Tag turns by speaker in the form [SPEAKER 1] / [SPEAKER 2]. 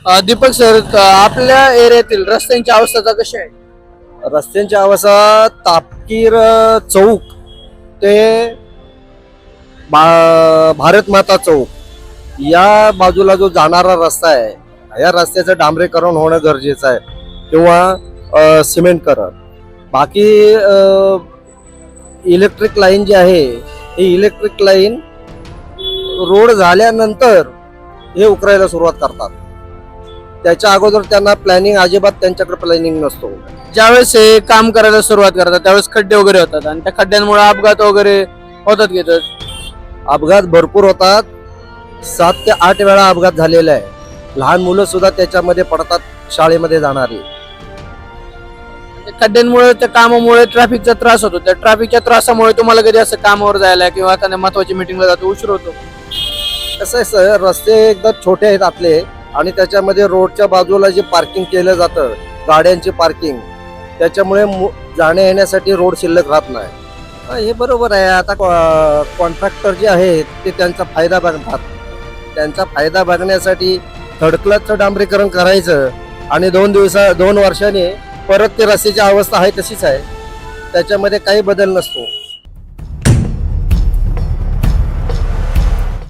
[SPEAKER 1] Deepak sir, आपल्या एरियातील रस्त्यांची अवस्था कशी आहे?
[SPEAKER 2] रस्त्यांची अवस्था तापकीर चौक ते भारत माता चौक या बाजूला जो जाणारा रस्ता आहे, या रस्त्याचं डांबरीकरण होणं गरजेचं आहे किंवा सिमेंटकरण. बाकी इलेक्ट्रिक लाईन जी आहे, ही इलेक्ट्रिक लाईन रोड झाल्यानंतर हे उकरायला सुरुवात करतात. त्याच्या अगोदर त्यांना प्लॅनिंग, अजिबात त्यांच्याकडे प्लॅनिंग नसतो.
[SPEAKER 1] ज्यावेळेस हे काम करायला सुरुवात करतात त्यावेळेस खड्डे वगैरे होतात आणि त्या खड्ड्यांमुळे अपघात वगैरे होतात घेतात.
[SPEAKER 2] अपघात भरपूर होतात. 7 ते 8 वेळा अपघात झालेला आहे. लहान मुलं सुद्धा त्याच्यामध्ये पडतात, शाळेमध्ये जाणारी.
[SPEAKER 1] खड्ड्यांमुळे, त्या कामामुळे ट्रॅफिकचा त्रास होतो. त्या ट्रॅफिकच्या त्रासामुळे तुम्हाला कधी असं कामावर जायला किंवा एखाद्या महत्वाची मिटिंगला जातो उशीर होतो?
[SPEAKER 2] कसं आहे सर, रस्ते एकदम छोटे आहेत आपले आणि त्याच्यामध्ये रोडच्या बाजूला जे पार्किंग केलं जातं, गाड्यांची पार्किंग, त्याच्यामुळे जाण्या येण्यासाठी रोड शिल्लक राहत नाही. हे बरोबर आहे. आता कॉन्ट्रॅक्टर जे आहेत ते त्यांचा फायदा बघतात. त्यांचा फायदा बघण्यासाठी थर्ड क्लासचं डांबरीकरण करायचं आणि 2 वर्षांनी परत ते रस्त्याची अवस्था आहे तशीच आहे. त्याच्यामध्ये काही बदल नसतो.